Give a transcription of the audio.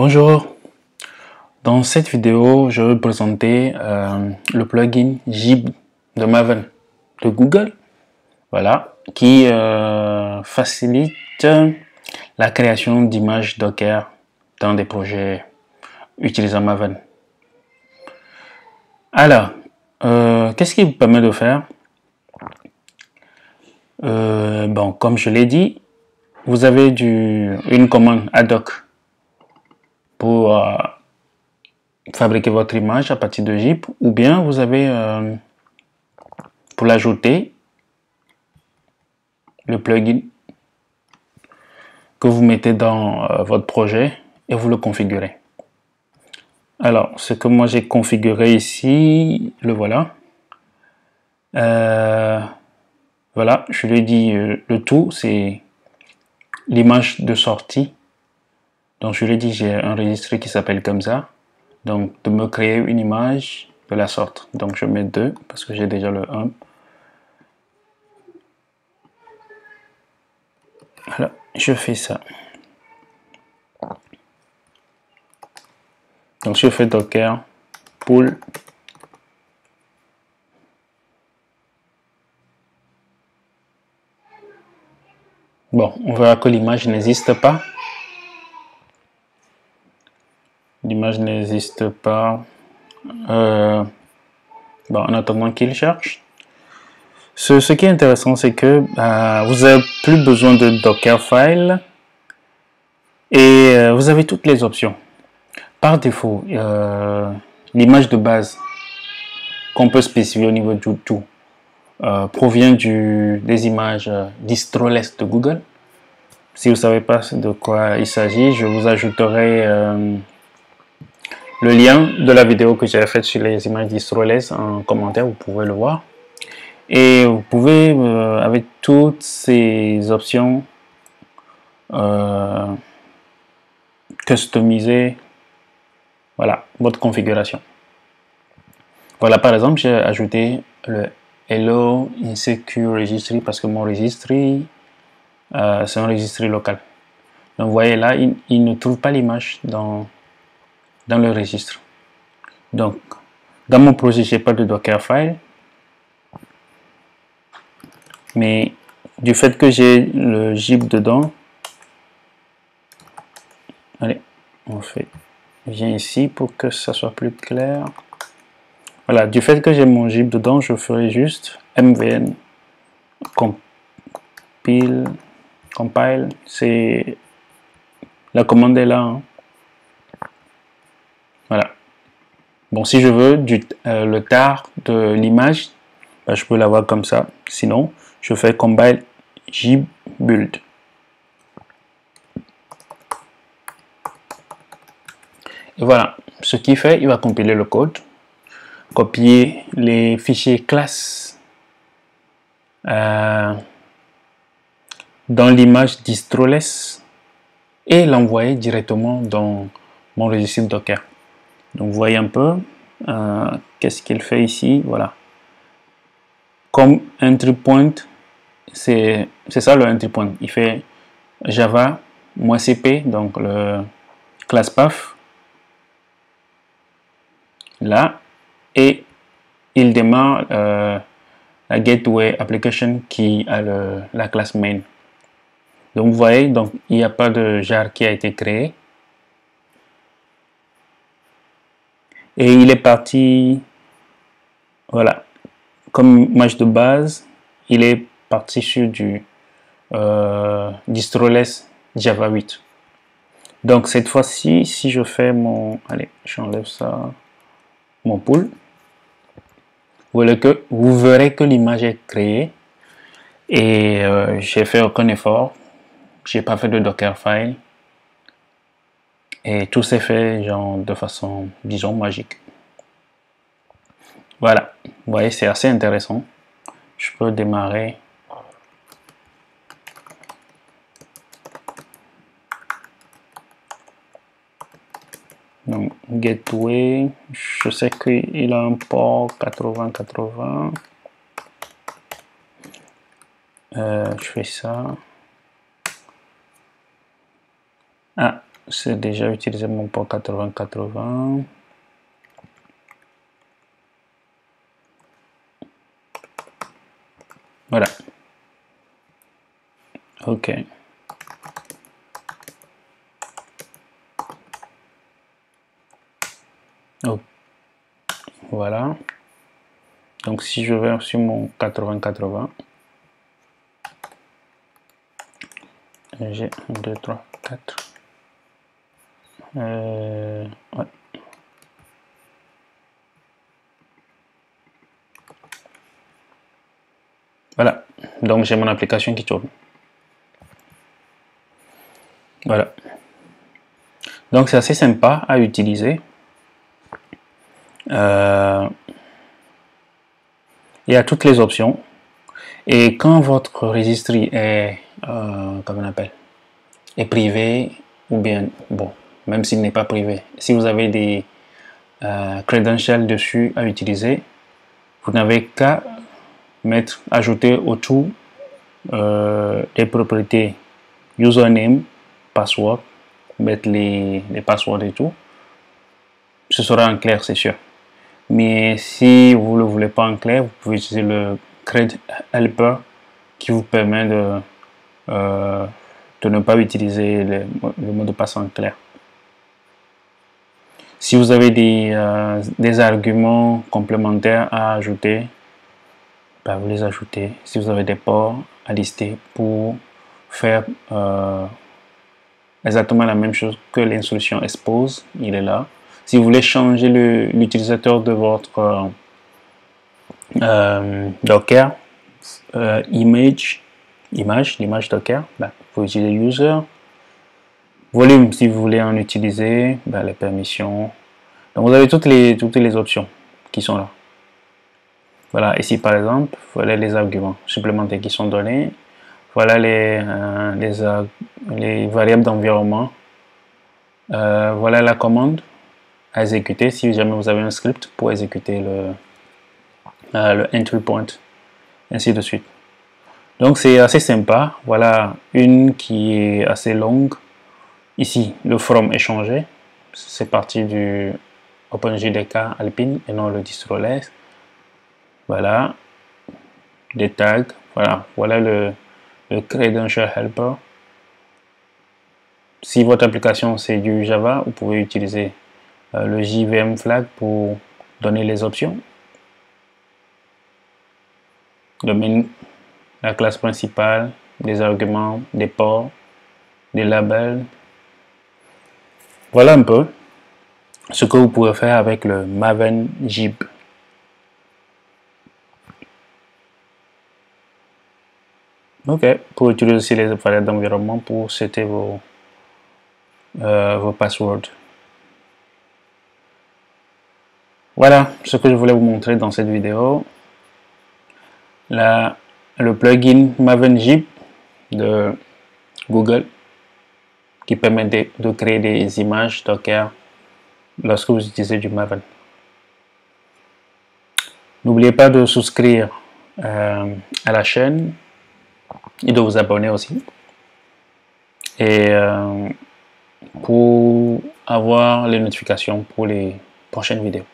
Bonjour, dans cette vidéo, je vais vous présenter le plugin Gib de Maven de Google, voilà, qui facilite la création d'images Docker dans des projets utilisant Maven. Alors, qu'est-ce qui vous permet de faire? Bon, comme je l'ai dit, vous avez une commande ad hoc pour fabriquer votre image à partir de Gib, ou bien vous avez pour l'ajouter le plugin que vous mettez dans votre projet et vous le configurez. Alors, ce que moi j'ai configuré ici, le voilà. Voilà, je lui ai dit le tout, c'est l'image de sortie. Donc, je lui ai dit j'ai un registre qui s'appelle comme ça. Donc, de me créer une image de la sorte. Donc, je mets 2 parce que j'ai déjà le 1. Voilà, je fais ça. Donc, je fais docker pull bon, on verra que l'image n'existe pas. L'image n'existe pas. Bon, en attendant qu'il cherche. Ce qui est intéressant, c'est que vous n'avez plus besoin de Dockerfile et vous avez toutes les options. Par défaut, l'image de base qu'on peut spécifier au niveau du tout provient des images Distroless de Google. Si vous ne savez pas de quoi il s'agit, je vous ajouterai le lien de la vidéo que j'ai faite sur les images Distroless en commentaire, vous pouvez le voir. Et vous pouvez, avec toutes ces options, customiser voilà, votre configuration. Voilà, par exemple, j'ai ajouté le Hello Insecure Registry parce que mon registry, c'est un registry local. Donc, vous voyez là, il ne trouve pas l'image dans le registre. Donc, dans mon projet, je n'ai pas de Dockerfile. Mais du fait que j'ai le Gib dedans, allez, on fait, viens ici pour que ça soit plus clair. Voilà, du fait que j'ai mon Gib dedans, je ferai juste mvn compile, c'est la commande est là. Hein. Voilà. Bon, si je veux le tar de l'image, ben, je peux l'avoir comme ça. Sinon, je fais compile gib build. Et voilà, ce qu'il fait, il va compiler le code, copier les fichiers classes dans l'image Distroless et l'envoyer directement dans mon registre Docker. Donc vous voyez un peu qu'est-ce qu'il fait ici, voilà. Comme entry point, c'est ça le entry point. Il fait Java -cp, donc le class path là, et il démarre la gateway application qui a la classe main. Donc vous voyez, donc il n'y a pas de jar qui a été créé. Et il est parti, voilà, comme image de base, il est parti sur du Distroless Java 8. Donc cette fois-ci, si je fais mon, allez, j'enlève ça, mon pull, vous verrez que l'image est créée et j'ai fait aucun effort, j'ai pas fait de Dockerfile et tout s'est fait genre de façon, disons, magique. Voilà, vous voyez, c'est assez intéressant. Je peux démarrer. Donc, gateway, je sais qu'il a un port 80-80. Je fais ça. Ah, c'est déjà utilisé mon port 8080. Voilà. OK. Oh. Voilà. Donc si je vais sur mon 8080, j'ai 1, 2, 3, 4. Ouais. Voilà. Donc j'ai mon application qui tourne. Voilà. Donc c'est assez sympa à utiliser. Il y a toutes les options. Et quand votre registre est, comment on appelle, est privé, ou bien, bon, même s'il n'est pas privé, si vous avez des credentials dessus à utiliser, vous n'avez qu'à ajouter autour des propriétés username, password, mettre les passwords et tout. Ce sera en clair, c'est sûr. Mais si vous ne le voulez pas en clair, vous pouvez utiliser le Cred Helper qui vous permet de ne pas utiliser le mot de passe en clair. Si vous avez des arguments complémentaires à ajouter, ben vous les ajoutez. Si vous avez des ports à lister pour faire exactement la même chose que l'instruction expose, il est là. Si vous voulez changer l'utilisateur de votre Docker, l'image Docker, ben, vous pouvez utiliser user. Volume, si vous voulez en utiliser, ben, les permissions. Donc vous avez toutes les options qui sont là. Voilà, ici par exemple, voilà les arguments supplémentaires qui sont donnés. Voilà les variables d'environnement. Voilà la commande à exécuter si jamais vous avez un script pour exécuter le entry point, ainsi de suite. Donc c'est assez sympa. Voilà une qui est assez longue. Ici, le from est changé. C'est parti du OpenJDK Alpine et non le distro-less. Voilà. Des tags. Voilà le Credential Helper. Si votre application c'est du Java, vous pouvez utiliser le JVM flag pour donner les options. Le menu, la classe principale, des arguments, des ports, des labels. Voilà un peu ce que vous pouvez faire avec le Maven Jib. Ok, pour utiliser aussi les variables d'environnement pour setter vos passwords. Voilà ce que je voulais vous montrer dans cette vidéo. Le plugin Maven Jib de Google qui permet de créer des images Docker lorsque vous utilisez du Maven. N'oubliez pas de souscrire à la chaîne et de vous abonner aussi. Et pour avoir les notifications pour les prochaines vidéos.